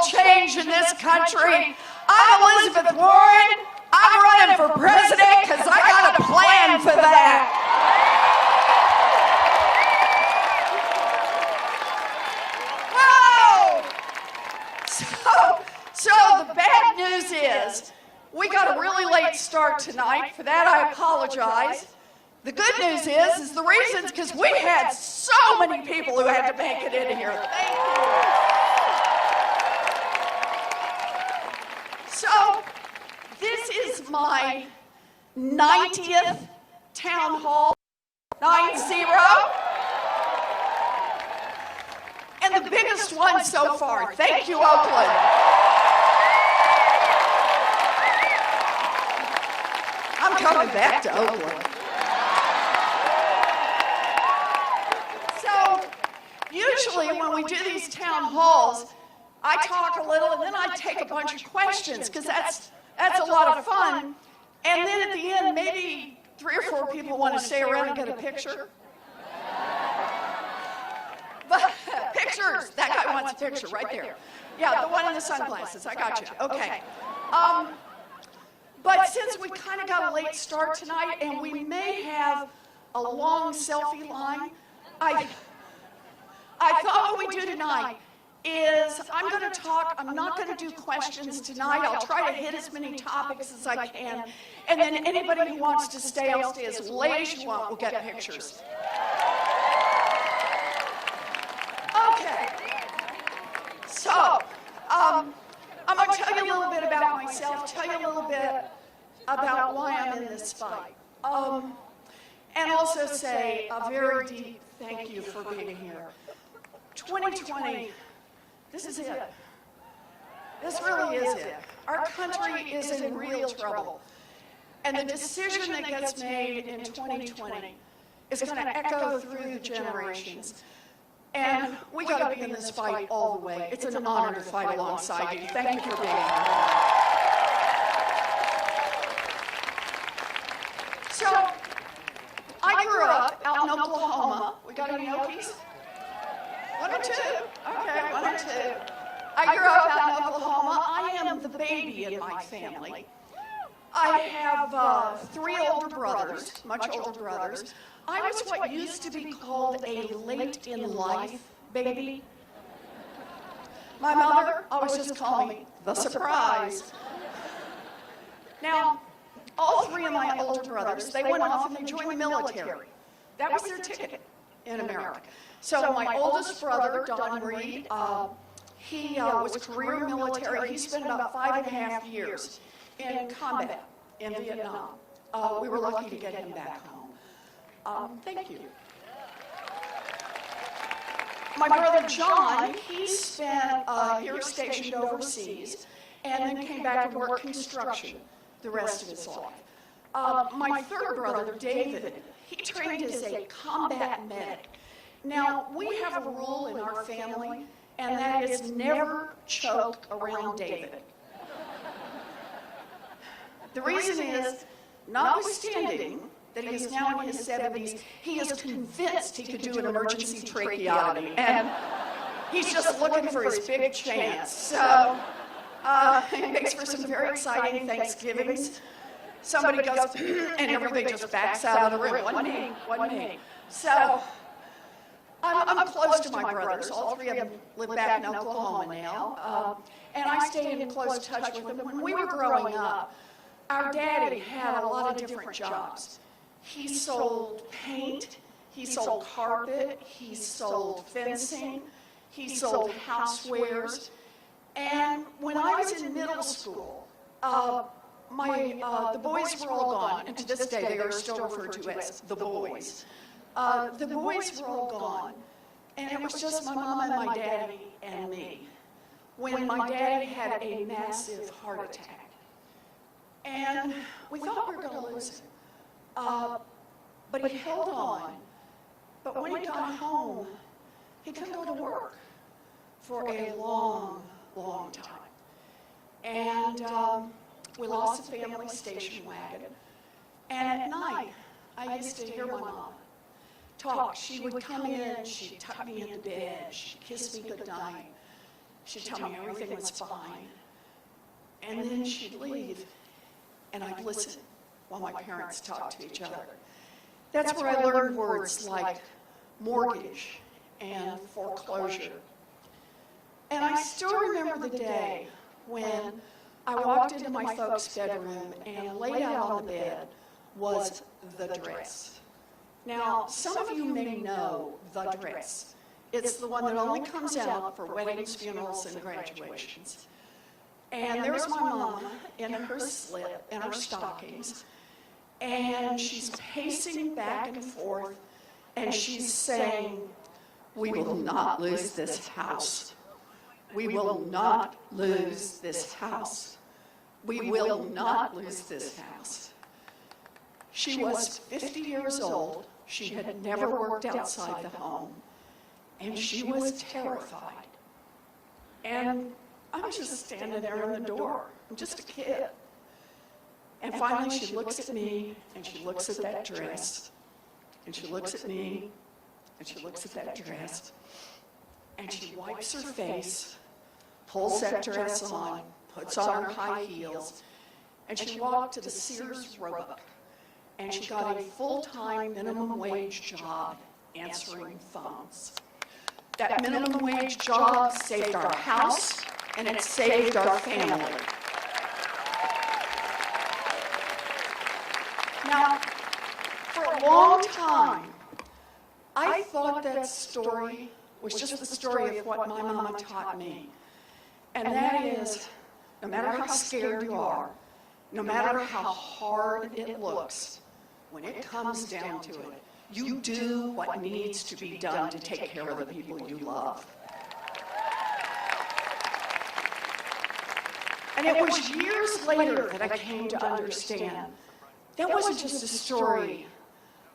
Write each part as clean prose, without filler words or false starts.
change in this country. I'm Elizabeth Warren. I'm running for president because I got a plan for that. Oh! So the bad news is we got a really late start tonight. For that, I apologize. The good news is the reason's because we had so many people who had to make it in here. Thank you. So, this is my 90th town hall, 90. And the biggest one so far. Thank you, Oakland. I'm coming back to Oakland. Usually when we do these town halls, I talk a little and then I take a bunch of questions because that's a lot of fun. And then at the end, maybe 3 or 4 people want to stay around and get a picture. But pictures, that guy wants a picture right there. Yeah, the one in the sunglasses, I got you. Okay. But since we kind of got a late start tonight and we may have a long selfie line, I thought what we do tonight is I'm going to talk, I'm not going to do questions tonight. I'll try to hit as many topics as I can. And then anybody who wants to stay, I'll stay as late as you want. We'll get pictures. Okay. So, I'm going to tell you a little bit about myself, tell you a little bit about why I'm in this fight. And also say a very deep thank you for being here. 2020, this is it. This really is it. Our country is in real trouble. And the decision that gets made in 2020 is going to echo through the generations. And we got to be in this fight all the way. It's an honor to fight alongside you. Thank you for being here. So, I grew up out in Oklahoma. We got any Okies? 1 or 2? Okay, 1 or 2. I grew up out in Oklahoma. I am the baby in my family. I have 3 older brothers, much older brothers. I was what used to be called a late-in-life baby. My mother always just called me the surprise. Now, all 3 of my older brothers, they went off and they joined the military. That was their ticket in America. So my oldest brother, Don Reed, he was career military. He spent about 5.5 years in combat in Vietnam. We were lucky to get him back home. Thank you. My brother John, he spent a year stationed overseas and then came back to work construction the rest of his life. My 3rd brother, David, he trained as a combat medic. Now, we have a rule in our family, and that is never choke around David. The reason is, notwithstanding that he is now in his 70s, he is convinced he could do an emergency tracheotomy, and he's just looking for his big chance. So, it makes for some very exciting Thanksgivings. Somebody goes, and everybody just backs out of the room. One me. So, I'm close to my brothers. All 3 of them live back in Oklahoma now. And I stayed in close touch with them. When we were growing up, our daddy had a lot of different jobs. He sold paint, he sold carpet, he sold fencing, he sold housewares. And when I was in middle school, the boys were all gone, and to this day they are still referred to as the boys. The boys were all gone, and it was just my mom and my daddy and me when my daddy had a massive heart attack. And we thought we were going to lose him. But he held on. But when he got home, he couldn't go to work for a long, long time. And we lost the family station wagon. And at night, I used to hear my mom talk. She would come in, she'd tuck me into bed, she'd kiss me goodnight. She'd tell me everything was fine. And then she'd leave, and I'd listen while my parents talked to each other. That's where I learned words like mortgage and foreclosure. And I still remember the day when I walked into my folks' bedroom and laid out on the bed was the dress. Now, some of you may know the dress. It's the one that only comes out for weddings, funerals, and graduations. And there's my mama in her slip and her stockings, and she's pacing back and forth, and she's saying, "We will not lose this house. We will not lose this house. We will not lose this house." She was 50 years old. She had never worked outside the home, and she was terrified. And I'm just standing there in the door. I'm just a kid. And finally she looks at me, and she looks at that dress, and she looks at me, and she looks at that dress, and she wipes her face, pulls that dress on, puts on her high heels, and she walked to the Sears Roebuck, and she got a full-time minimum wage job answering phones. That minimum wage job saved our house, and it saved our family. Now, for a long time, I thought that story was just the story of what my mama taught me. And that is, no matter how scared you are, no matter how hard it looks, when it comes down to it, you do what needs to be done to take care of the people you love. And it was years later that I came to understand that wasn't just a story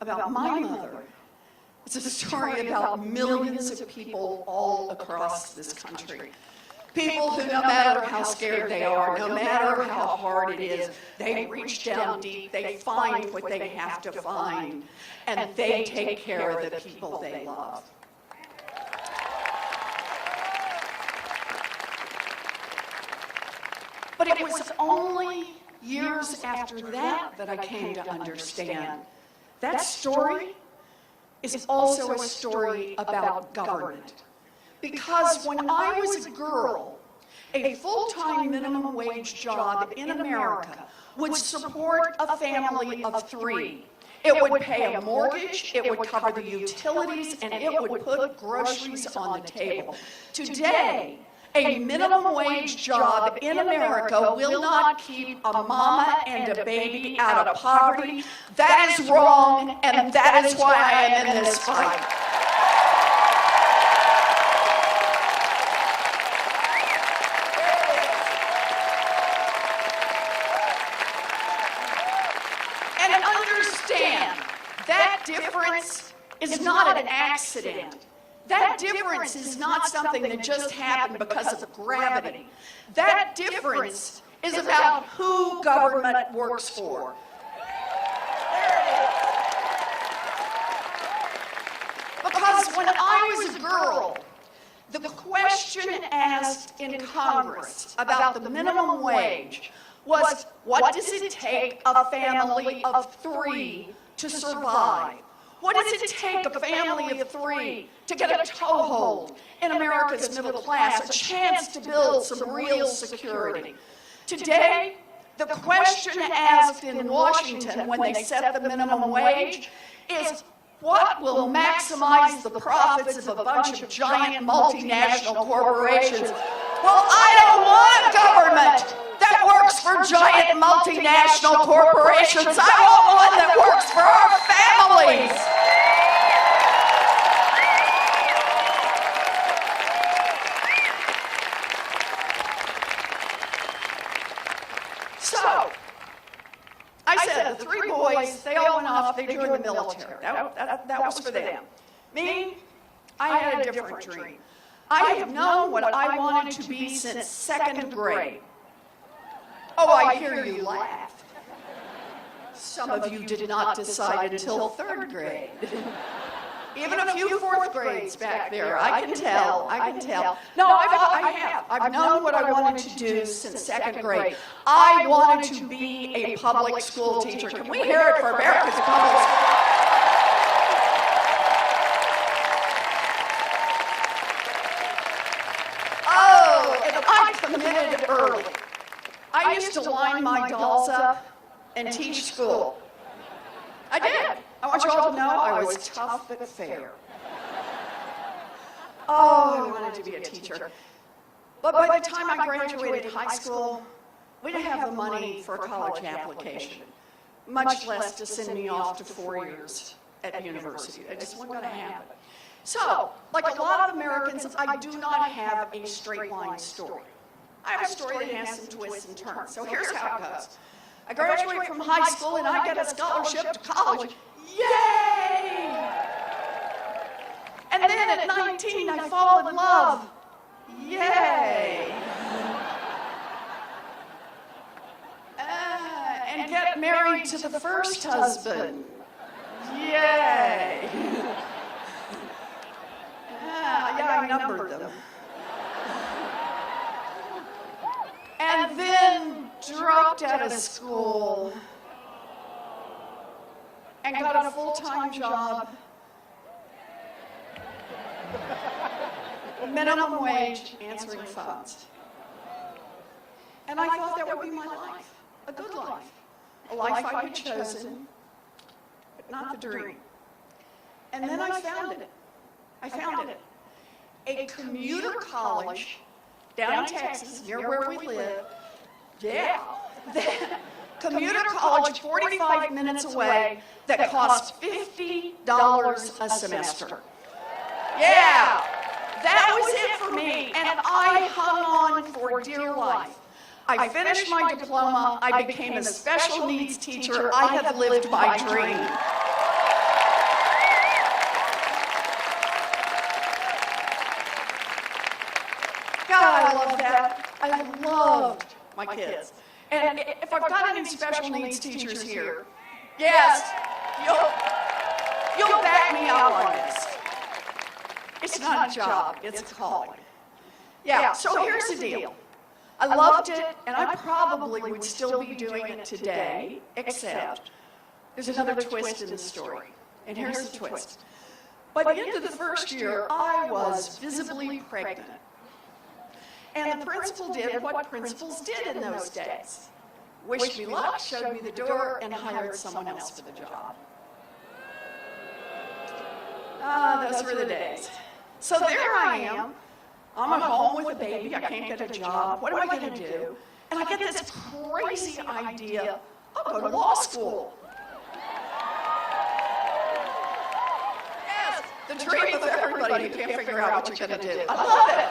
about my mother. It's a story about millions of people all across this country. People who, no matter how scared they are, no matter how hard it is, they reach down deep, they find what they have to find, and they take care of the people they love. But it was only years after that that I came to understand that story is also a story about government. Because when I was a girl, a full-time minimum wage job in America would support a family of 3. It would pay a mortgage, it would cover the utilities, and it would put groceries on the table. Today, a minimum wage job in America will not keep a mama and a baby out of poverty. That is wrong, and that is why I am in this fight. And understand, that difference is not an accident. That difference is not something that just happened because of gravity. That difference is about who government works for. Because when I was a girl, the question asked in Congress about the minimum wage was, what does it take a family of 3 to survive? What does it take a family of 3 to get a toehold in America's middle class, a chance to build some real security? Today, the question asked in Washington when they set the minimum wage is, what will maximize the profits of a bunch of giant multinational corporations? Well, I don't want a government that works for giant multinational corporations. I want one that works for our families. So, I said the 3 boys, they all went off, they joined the military. That was for them. Me, I had a different dream. I have known what I wanted to be since 2nd grade. Oh, I hear you laugh. Some of you did not decide until 3rd grade. Even a few fourth grades back there. I can tell. I can tell. No, I have. I've known what I wanted to do since second grade. I wanted to be a public school teacher. Can we hear it for America's public school? Oh, and I committed early. I used to line my dolls up and teach school. I did. I want you all to know I was tough but fair. Oh, I wanted to be a teacher. But by the time I graduated high school, we didn't have the money for a college application, much less to send me off to 4 years at university. It just wasn't going to happen. So, like a lot of Americans, I do not have a straight line story. I have a story that has some twists and turns. So here's how it goes. I graduate from high school and I get a scholarship to college. Yay! And then at 19, I fall in love. Yay! And get married to the first husband. Yay! Yeah, I numbered them. And then dropped out of school and got a full-time job, minimum wage, answering phones. And I thought that would be my life, a good life, a life I had chosen, but not the dream. And then I found it. I found it. A commuter college down in Texas, near where we live. Yeah. Commuter college 45 minutes away that costs $50 a semester. Yeah. That was it for me, and I hung on for dear life. I finished my diploma. I became a special needs teacher. I have lived my dream. God, I love that. I loved my kids. And if I've got any special needs teachers here, yes, you'll back me up on this. It's not a job, it's a calling. Yeah, so here's the deal. I loved it, and I probably would still be doing it today, except there's another twist in the story. And here's the twist. By the end of the first year, I was visibly pregnant. And the principal did what principals did in those days. Wished me luck, showed me the door, and hired someone else for the job. Those were the days. So there I am. I'm at home with a baby. I can't get a job. What am I going to do? And I get this crazy idea. I'll go to law school. Yes, the dream of everybody who can't figure out what you're going to do. I love it.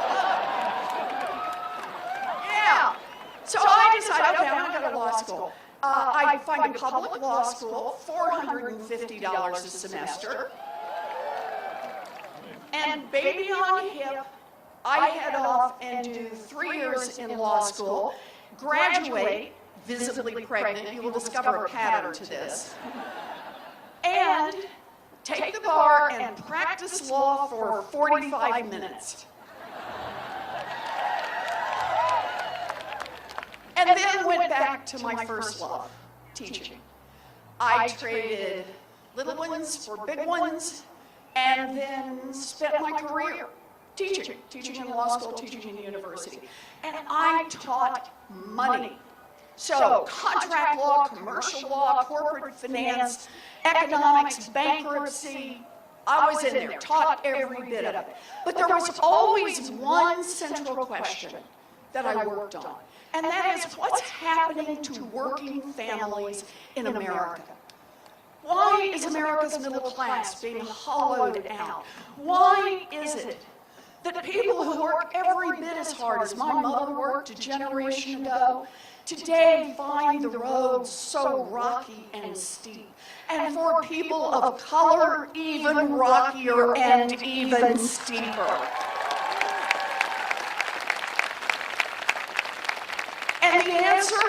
Yeah. So I decided, okay, I'm going to go to law school. I find a public law school, $450 a semester. And baby on hip, I head off and do 3 years in law school, graduate, visibly pregnant, you will discover a pattern to this, and take the bar and practice law for 45 minutes. And then went back to my first love, teaching. I traded little ones for big ones, and then spent my career teaching in law school, teaching in university. And I taught money. So contract law, commercial law, corporate finance, economics, bankruptcy, I was in there, taught every bit of it. But there was always one central question that I worked on, and that is what's happening to working families in America? Why is America's middle class being hollowed out? Why is it that people who work every bit as hard as my mother worked a generation ago today find the road so rocky and steep? And for people of color, even rockier and even steeper. And the answer,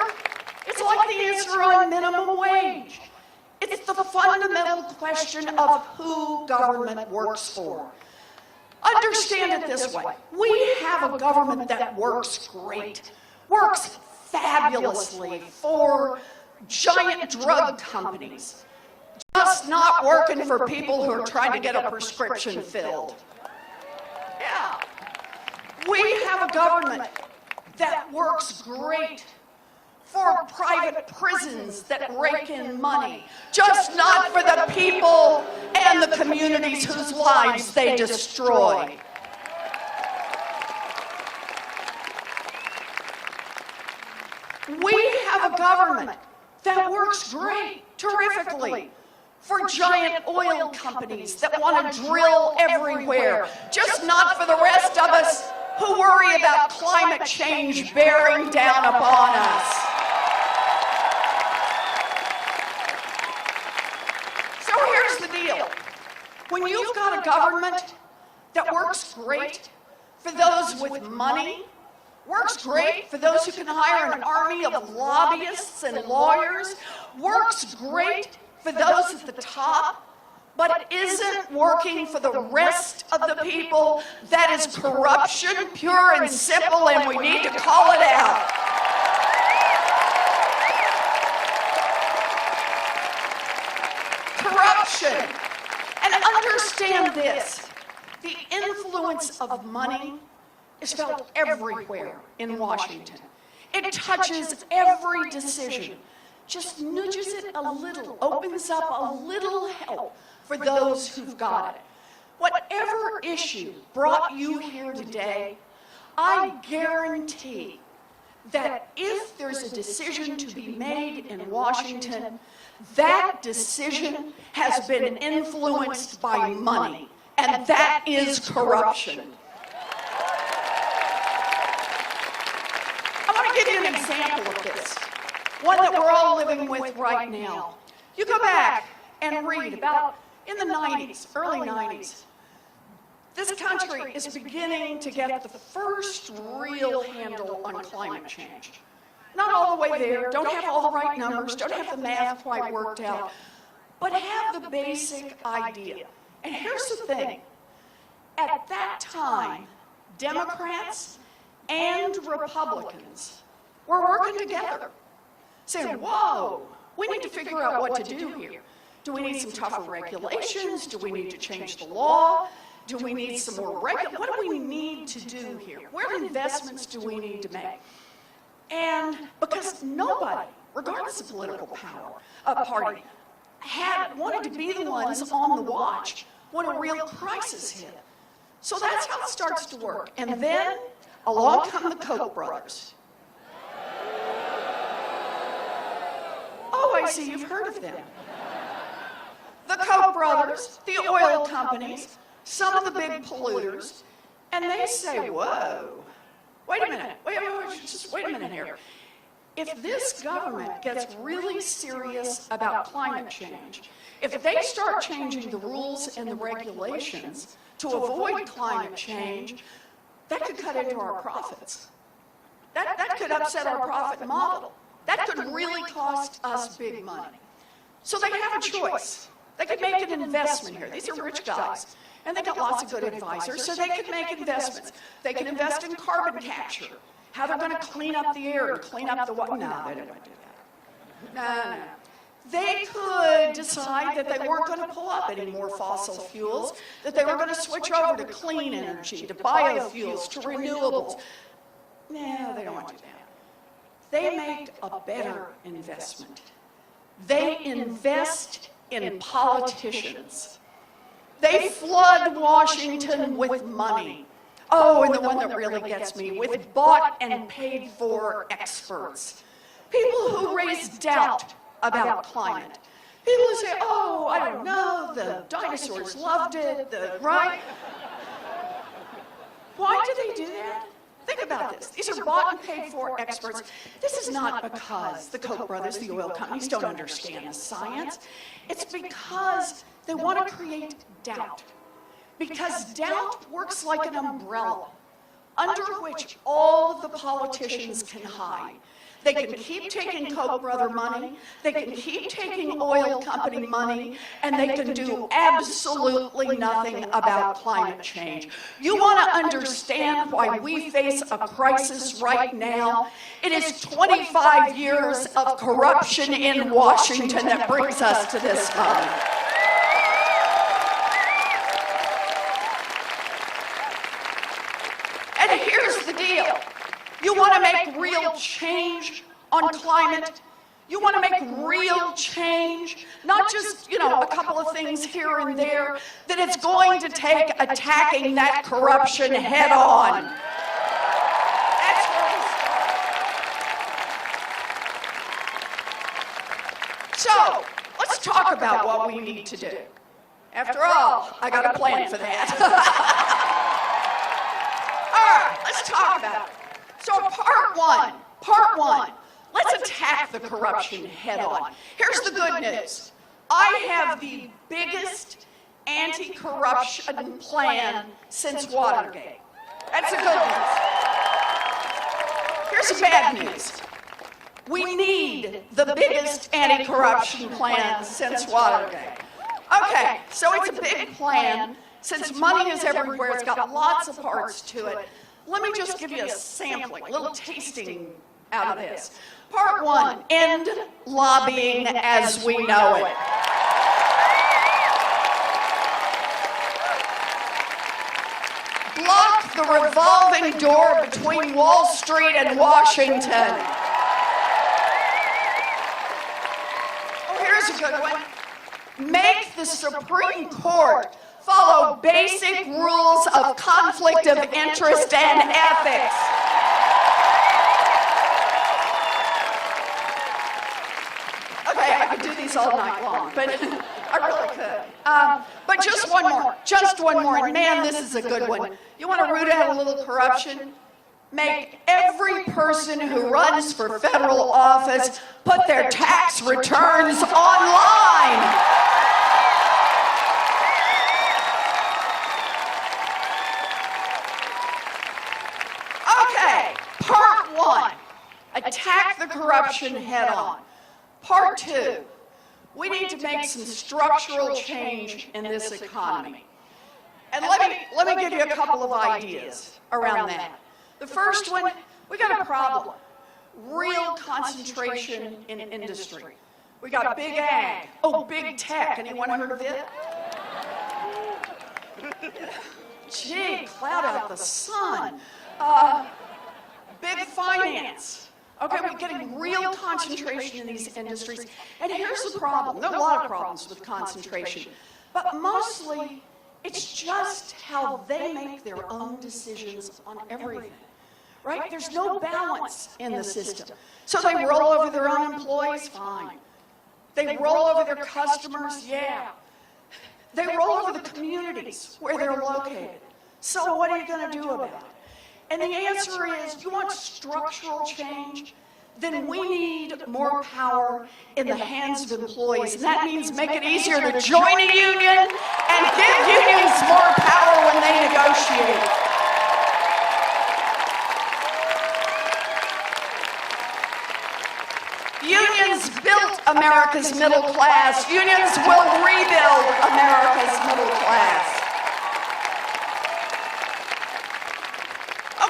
it's like the answer on minimum wage. It's the fundamental question of who government works for. Understand it this way. We have a government that works great, works fabulously for giant drug companies, just not working for people who are trying to get a prescription filled. Yeah. We have a government that works great for private prisons that rake in money, just not for the people and the communities whose lives they destroy. We have a government that works great, terrifically, for giant oil companies that want to drill everywhere, just not for the rest of us who worry about climate change bearing down upon us. So here's the deal. When you've got a government that works great for those with money, works great for those who can hire an army of lobbyists and lawyers, works great for those at the top, but it isn't working for the rest of the people, that is corruption, pure and simple, and we need to call it out. Corruption. And understand this, the influence of money is felt everywhere in Washington. It touches every decision, just nudges it a little, opens up a little help for those who've got it. Whatever issue brought you here today, I guarantee that if there's a decision to be made in Washington, that decision has been influenced by money, and that is corruption. I want to give you an example of this, one that we're all living with right now. You go back and read about in the 90s, early 90s, this country is beginning to get the first real handle on climate change. Not all the way there, don't have all the right numbers, don't have the math quite worked out, but have the basic idea. And here's the thing, at that time, Democrats and Republicans were working together, saying, whoa, we need to figure out what to do here. Do we need some tougher regulations? Do we need to change the law? Do we need some more regulations? What do we need to do here? What investments do we need to make? And because nobody, regardless of political party, wanted to be the ones on the watch when a real crisis hit. So that's how it starts to work. And then along come the Koch brothers. Oh, I see you've heard of them. The Koch brothers, the oil companies, some of the big polluters, and they say, whoa, wait a minute, just wait a minute here. If this government gets really serious about climate change, if they start changing the rules and the regulations to avoid climate change, that could cut into our profits. That could upset our profit model. That could really cost us big money. So they have a choice. They could make an investment here. These are rich guys, and they got lots of good advisors, so they could make investments. They can invest in carbon capture, how they're going to clean up the air and clean up the water. No, they don't do that. No. They could decide that they weren't going to pull up any more fossil fuels, that they were going to switch over to clean energy, to biofuels, to renewables. No, they don't want to do that. They make a better investment. They invest in politicians. They flood Washington with money. Oh, and the one that really gets me, with bought and paid for experts. People who raise doubt about climate. People who say, oh, I don't know, the dinosaurs loved it, right? Why do they do that? Think about this. These are bought and paid for experts. This is not because the Koch brothers, the oil companies, don't understand the science. It's because they want to create doubt. Because doubt works like an umbrella under which all of the politicians can hide. They can keep taking Koch brother money, they can keep taking oil company money, and they can do absolutely nothing about climate change. You want to understand why we face a crisis right now? It is 25 years of corruption in Washington that brings us to this moment. And here's the deal. You want to make real change on climate? You want to make real change, not just, a couple of things here and there, that it's going to take attacking that corruption head on. That's where we start. So, let's talk about what we need to do. After all, I got a plan for that. All right, let's talk about it. So part one, let's attack the corruption head on. Here's the good news. I have the biggest anti-corruption plan since Watergate. That's the good news. Here's the bad news. We need the biggest anti-corruption plan since Watergate. Okay, so it's a big plan. Since money is everywhere, it's got lots of parts to it. Let me just give you a sampling, a little tasting out of this. Part one, end lobbying as we know it. Block the revolving door between Wall Street and Washington. Oh, here's a good one. Make the Supreme Court follow basic rules of conflict of interest and ethics. Okay, I could do these all night long, but I really could. But just one more, and man, this is a good one. You want to root out a little corruption? Make every person who runs for federal office put their tax returns online. Part one, attack the corruption head on. Part two, we need to make some structural change in this economy. And let me give you a couple of ideas around that. The first one, we got a problem. Real concentration in industry. We got big ag, big tech. Anyone heard of it? Gee, cloud out the sun. Big finance. Okay, we're getting real concentration in these industries. And here's the problem. There are a lot of problems with concentration. But mostly, it's just how they make their own decisions on everything. Right? There's no balance in the system. So they roll over their own employees? Fine. They roll over their customers? Yeah. They roll over the communities where they're located. So what are you going to do about it? And the answer is, you want structural change? Then we need more power in the hands of employees. And that means make it easier to join a union and give unions more power when they negotiate. Unions built America's middle class. Unions will rebuild America's middle class.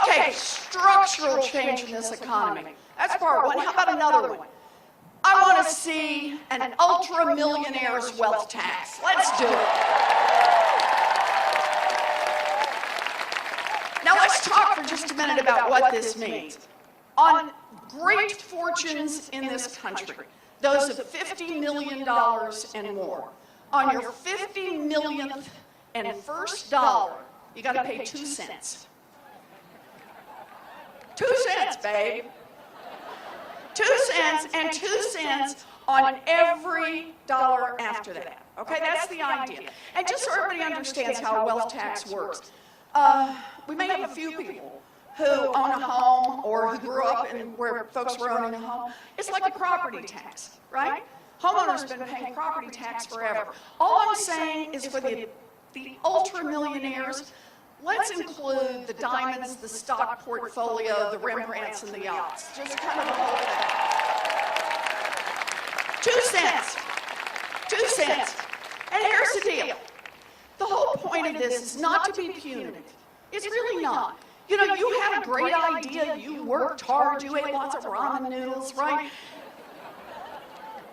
Okay, structural change in this economy. That's part one. How about another one? I want to see an ultra-millionaire's wealth tax. Let's do it. Now let's talk for just a minute about what this means. On great fortunes in this country, those of $50 million and more, on your 50 millionth and first dollar, you got to pay 2 cents. 2 cents, babe. 2 cents and 2 cents on every dollar after that. Okay, that's the idea. And just so everybody understands how a wealth tax works, we may have a few people who own a home or who grew up in where folks were owning a home. It's like a property tax, right? Homeowners have been paying property tax forever. All I'm saying is for the ultra millionaires, let's include the diamonds, the stock portfolio, the Rembrandts, and the yachts. Just kind of the whole thing. 2 cents. 2 cents. And here's the deal. The whole point of this is not to be punitive. It's really not. You know, you had a great idea, you worked hard, you ate lots of ramen noodles, right?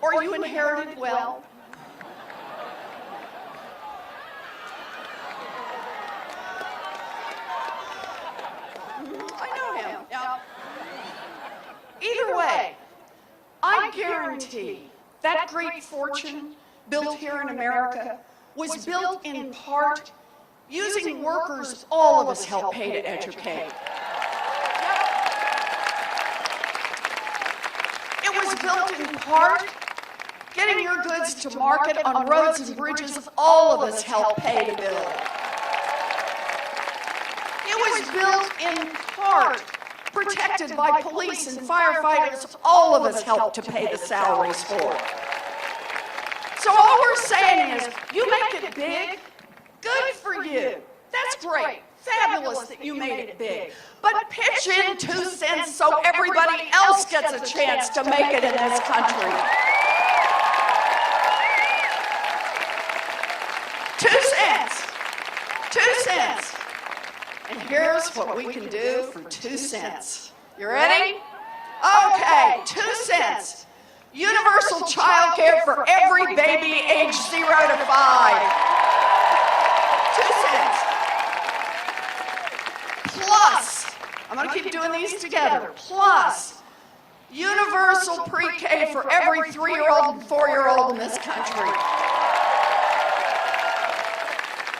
Or you inherited wealth. I know him. Yeah. Either way, I guarantee that great fortune built here in America was built in part using workers all of us help pay to educate. It was built in part getting your goods to market on roads and bridges all of us help pay to build. It was built in part protected by police and firefighters all of us help to pay the salaries for. So all we're saying is, you make it big, good for you. That's great. Fabulous that you made it big. But pitch in 2 cents so everybody else gets a chance to make it in this country. 2 cents. 2 cents. And here's what we can do for 2 cents. You ready? Okay, 2 cents. Universal child care for every baby age 0 to 5. 2 cents. Plus, I'm going to keep doing these together, plus universal pre-K for every 3-year-old and 4-year-old in this country.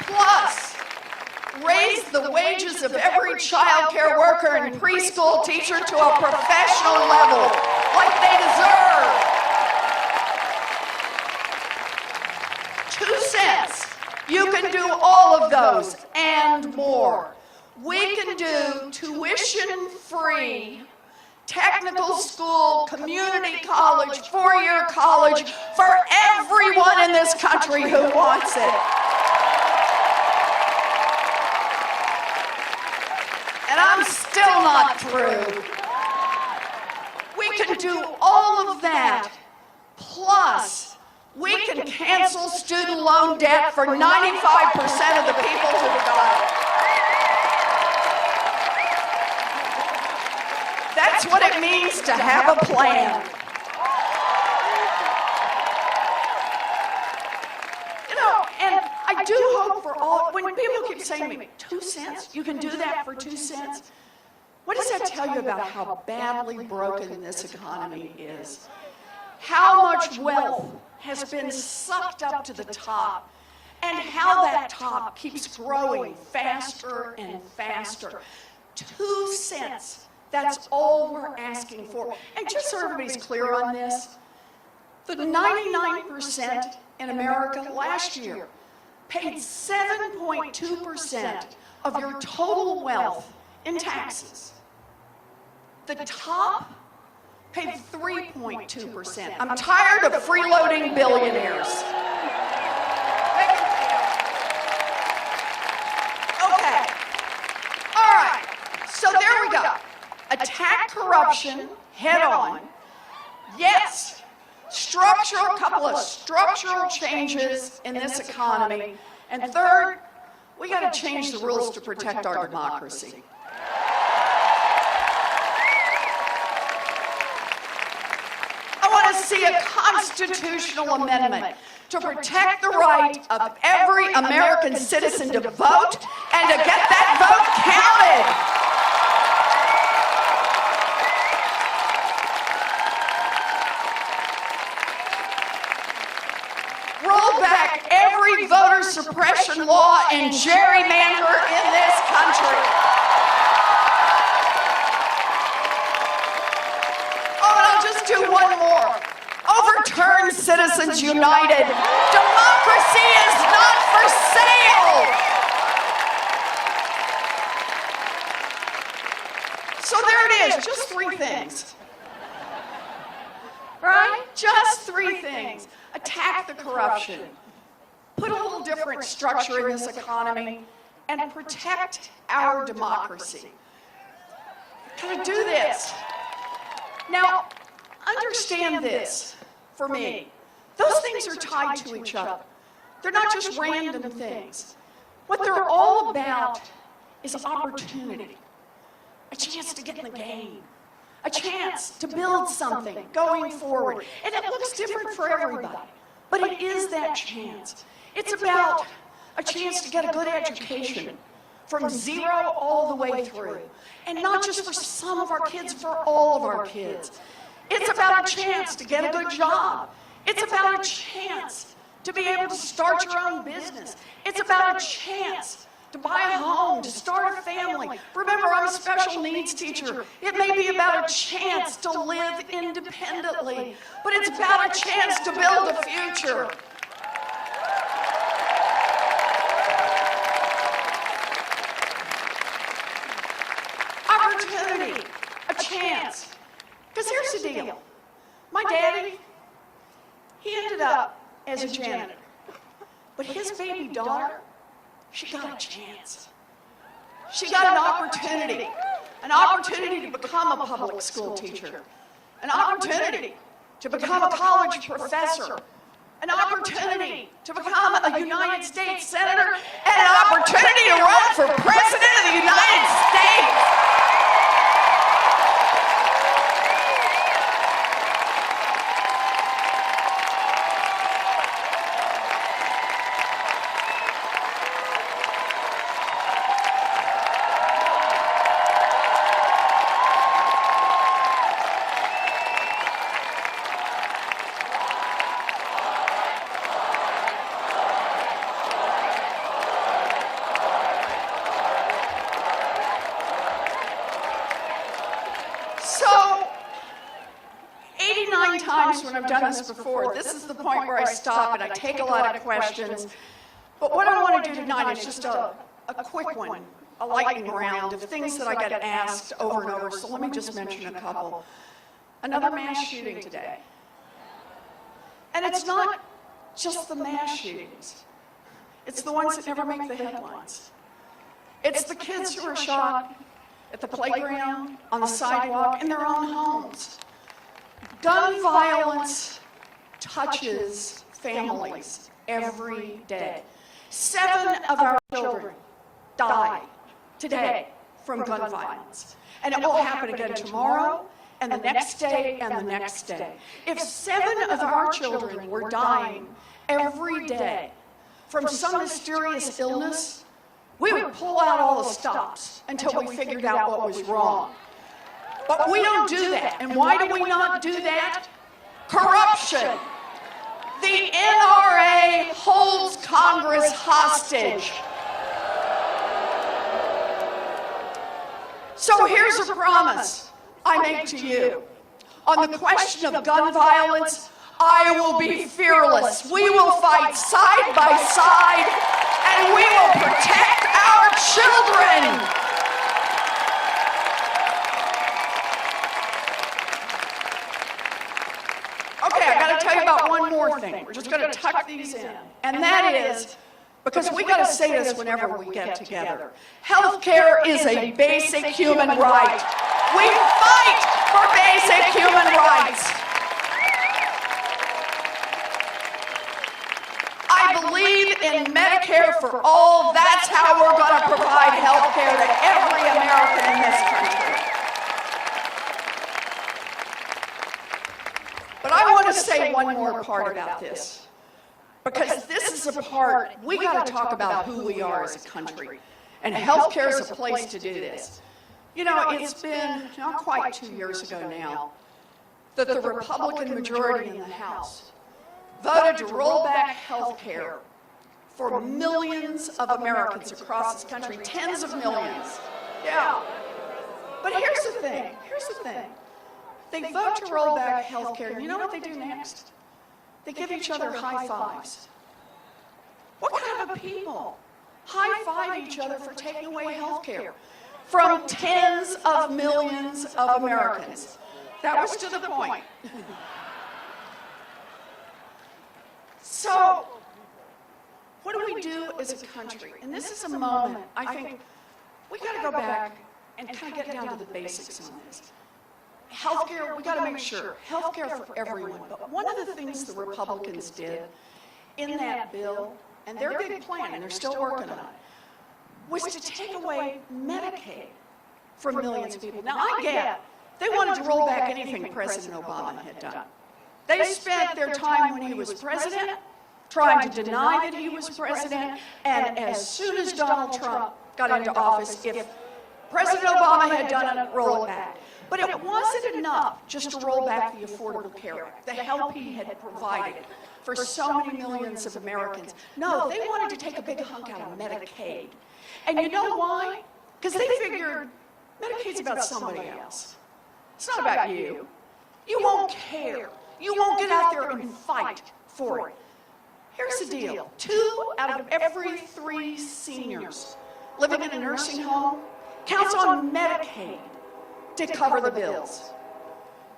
Plus, raise the wages of every child care worker and preschool teacher to a professional level, like they deserve. 2 cents. You can do all of those and more. We can do tuition-free technical school, community college, 4-year college for everyone in this country who wants it. And I'm still not through. We can do all of that, plus we can cancel student loan debt for 95% of the people who've got it. That's what it means to have a plan. You know, and I do hope for all, when people keep saying to me, 2 cents? You can do that for 2 cents? What does that tell you about how badly broken this economy is? How much wealth has been sucked up to the top, and how that top keeps growing faster and faster. 2 cents. That's all we're asking for. And just so everybody's clear on this, the 99% in America last year paid 7.2% of your total wealth in taxes. The top paid 3.2%. I'm tired of freeloading billionaires. Okay. All right. So there we go. Attack corruption head on. Yes, couple of structural changes in this economy. And third, we got to change the rules to protect our democracy. I want to see a constitutional amendment to protect the right of every American citizen to vote and to get that vote counted. Roll back every voter suppression law and gerrymander in this country. Oh, and I'll just do one more. Overturn Citizens United. Democracy is not for sale. So there it is, just 3 things. Right? Just 3 things. Attack the corruption. Put a little different structure in this economy and protect our democracy. Can I do this? Now, understand this for me. Those things are tied to each other. They're not just random things. What they're all about is opportunity, a chance to get in the game, a chance to build something going forward. And it looks different for everybody, but it is that chance. It's about a chance to get a good education from zero all the way through. And not just for some of our kids, for all of our kids. It's about a chance to get a good job. It's about a chance to be able to start your own business. It's about a chance to buy a home, to start a family. Remember, I'm a special needs teacher. It may be about a chance to live independently, but it's about a chance to build a future. Opportunity, a chance. Because here's the deal. My daddy, he ended up as a janitor. But his baby daughter, she got a chance. She got an opportunity to become a public school teacher, an opportunity to become a college professor, an opportunity to become a United States senator, and an opportunity to run for president of the United States. So, 89 times when I've done this before, this is the point where I stop and I take a lot of questions. But what I want to do tonight is just a quick one, a lightning round of things that I get asked over and over. So let me just mention a couple. Another mass shooting today. And it's not just the mass shootings. It's the ones that never make the headlines. It's the kids who are shot at the playground, on the sidewalk, in their own homes. Gun violence touches families every day. 7 of our children died today from gun violence. And it will happen again tomorrow, and the next day, and the next day. If 7 of our children were dying every day from some mysterious illness, we would pull out all the stops until we figured out what was wrong. But we don't do that. And why do we not do that? Corruption. The NRA holds Congress hostage. So here's a promise I make to you. On the question of gun violence, I will be fearless. We will fight side by side, and we will protect our children. Okay, I got to tell you about one more thing. We're just going to tuck these in. And that is, because we got to say this whenever we get together, health care is a basic human right. We fight for basic human rights. I believe in Medicare for all. That's how we're going to provide health care to every American in this country. But I want to say one more part about this, because this is a part, we got to talk about who we are as a country, and health care is a place to do this. You know, it's been not quite 2 years ago now that the Republican majority in the House voted to roll back health care for millions of Americans across this country, tens of millions. Yeah. But here's the thing. They vote to roll back health care. You know what they do next? They give each other high fives. What kind of people high five each other for taking away health care from tens of millions of Americans? That was to the point. So, what do we do as a country? And this is a moment, I think, we got to go back and kind of get down to the basics on this. Healthcare, we got to make sure, healthcare for everyone. But one of the things the Republicans did in that bill, and their big plan, and they're still working on it, was to take away Medicaid for millions of people. Now, I get they wanted to roll back anything President Obama had done. They spent their time when he was president trying to deny that he was president, and as soon as Donald Trump got into office, if President Obama had done it, roll it back. But it wasn't enough just to roll back the Affordable Care Act, the help he had provided for so many millions of Americans. No, they wanted to take a big hunk out of Medicaid. And you know why? Because they figured Medicaid's about somebody else. It's not about you. You won't care. You won't get out there and fight for it. Here's the deal. 2 out of every 3 seniors living in a nursing home counts on Medicaid to cover the bills.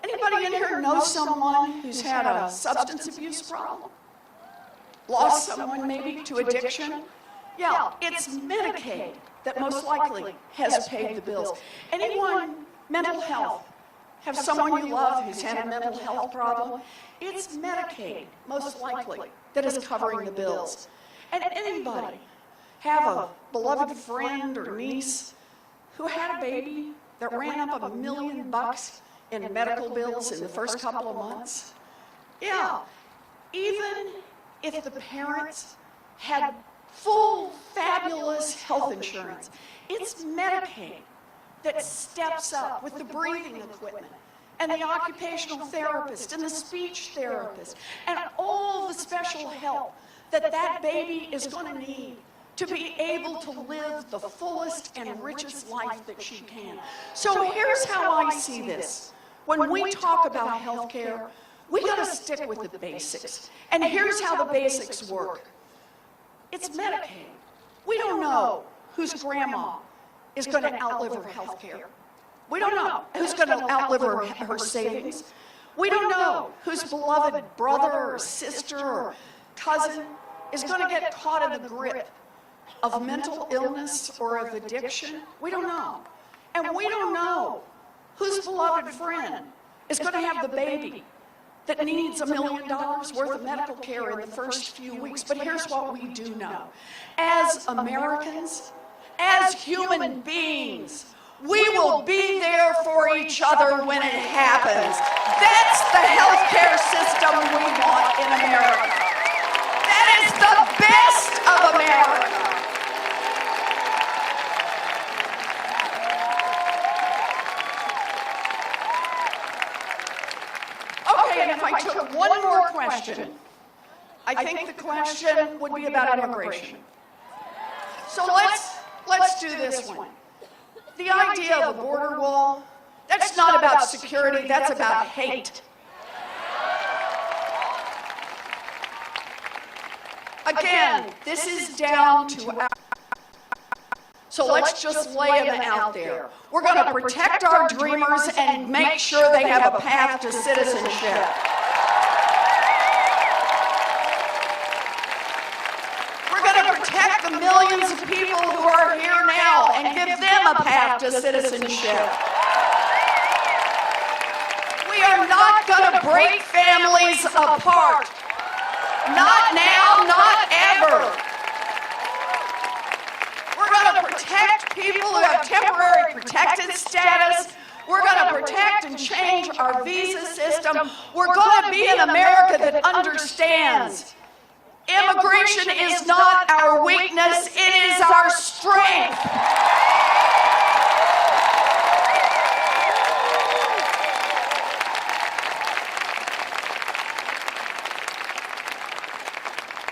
Anybody in here know someone who's had a substance abuse problem? Lost someone maybe to addiction? Yeah, it's Medicaid that most likely has paid the bills. Anyone, mental health, have someone you love who's had a mental health problem? It's Medicaid, most likely, that is covering the bills. And anybody have a beloved friend or niece who had a baby that ran up $1 million in medical bills in the first couple of months? Yeah, even if the parents had full, fabulous health insurance, it's Medicaid that steps up with the breathing equipment and the occupational therapist and the speech therapist and all the special help that that baby is going to need to be able to live the fullest and richest life that she can. So here's how I see this. When we talk about health care, we got to stick with the basics. And here's how the basics work. It's Medicaid. We don't know whose grandma is going to outlive her health care. We don't know who's going to outlive her savings. We don't know whose beloved brother or sister or cousin is going to get caught in the grip of mental illness or of addiction. We don't know. And we don't know whose beloved friend is going to have the baby that needs $1 million worth of medical care in the first few weeks. But here's what we do know. As Americans, as human beings, we will be there for each other when it happens. That's the healthcare system we want in America. That is the best of America. Okay, and if I took one more question, I think the question would be about immigration. So let's do this one. The idea of a border wall, that's not about security, that's about hate. Again, this is down to our... So let's just lay them out there. We're going to protect our dreamers and make sure they have a path to citizenship. We're going to protect the millions of people who are here now and give them a path to citizenship. We are not going to break families apart. Not now, not ever. We're going to protect people who have temporary protected status. We're going to protect and change our visa system. We're going to be an America that understands immigration is not our weakness, it is our strength.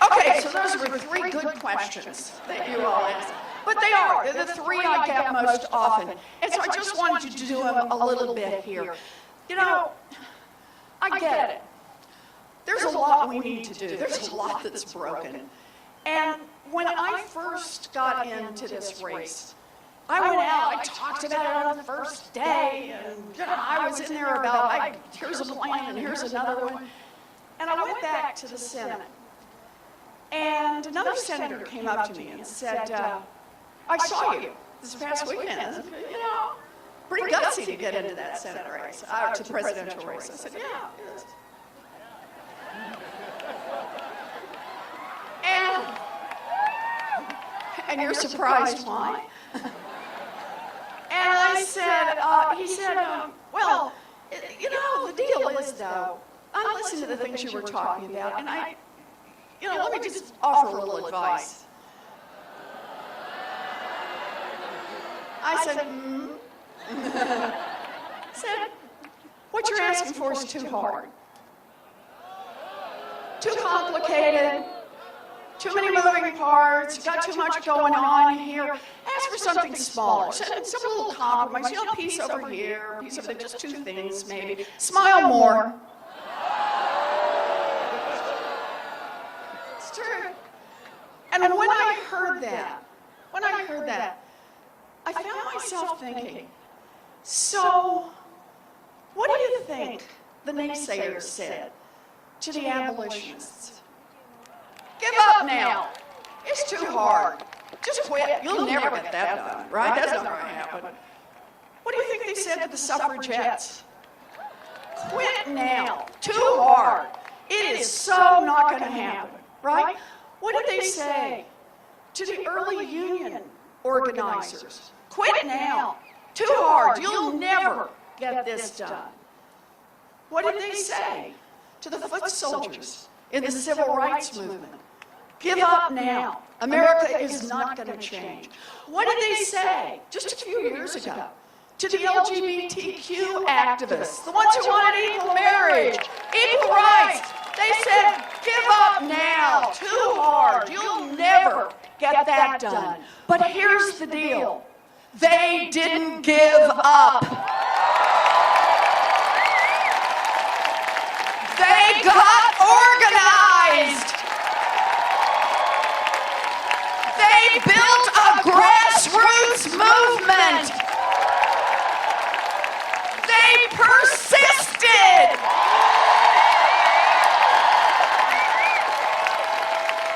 Okay, so those were 3 good questions that you all asked. But they are. They're the 3 I get most often. And so I just wanted you to do them a little bit here. You know, I get it. There's a lot we need to do. There's a lot that's broken. And when I first got into this race, I went out, I talked about it on the first day, and I was in there about, here's a plan and here's another one. And I went back to the Senate. And another senator came up to me and said, I saw you this past weekend. You know, pretty gutsy to get into that Senate race, to the presidential race. I said, yeah, it is. And you're surprised why? And I said, he said, well, you know, the deal is, though, I'm listening to the things you were talking about, and let me just offer a little advice. I said, said, what you're asking for is too hard. Too complicated. Too many moving parts, got too much going on here. Ask for something smaller, some little compromise, you know, a piece over here, a piece over there, just two things maybe. Smile more. It's true. And when I heard that, I found myself thinking, so what do you think the naysayers said to the abolitionists? Give up now. It's too hard. Just quit. You'll never get that done, right? That's not going to happen. What do you think they said to the suffragettes? Quit now. Too hard. It is so not going to happen, right? What did they say to the early union organizers? Quit now. Too hard. You'll never get this done. What did they say to the foot soldiers in the civil rights movement? Give up now. America is not going to change. What did they say just a few years ago to the LGBTQ activists, the ones who wanted equal marriage, equal rights? They said, give up now. Too hard. You'll never get that done. But here's the deal. They didn't give up. They got organized. They built a grassroots movement. They persisted.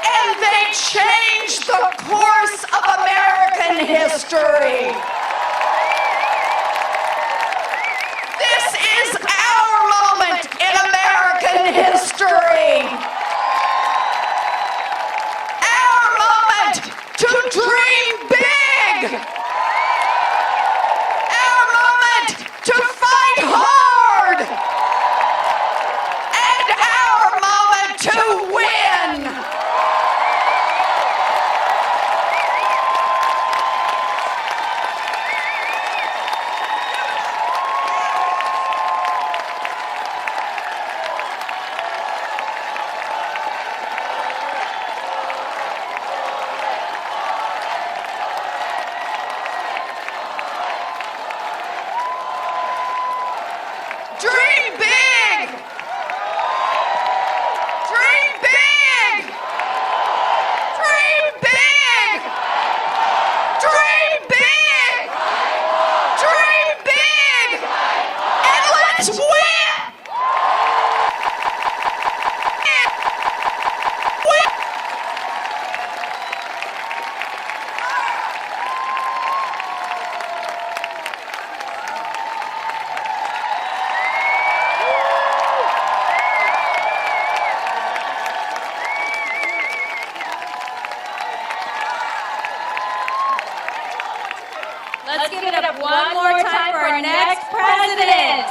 And they changed the course of American history. This is our moment in American history. Our moment to dream big. Our moment to fight hard. And our moment to win. Dream big! Dream big! Dream big! Dream big! Dream big! And let's win! Let's give it up one more time for our next president.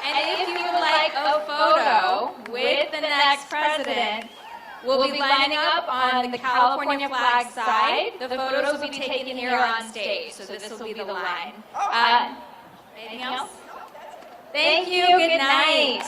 And if you would like a photo with the next president, we'll be lining up on the California flag side. The photos will be taken here on stage, so this will be the line. Anything else? Thank you. Good night.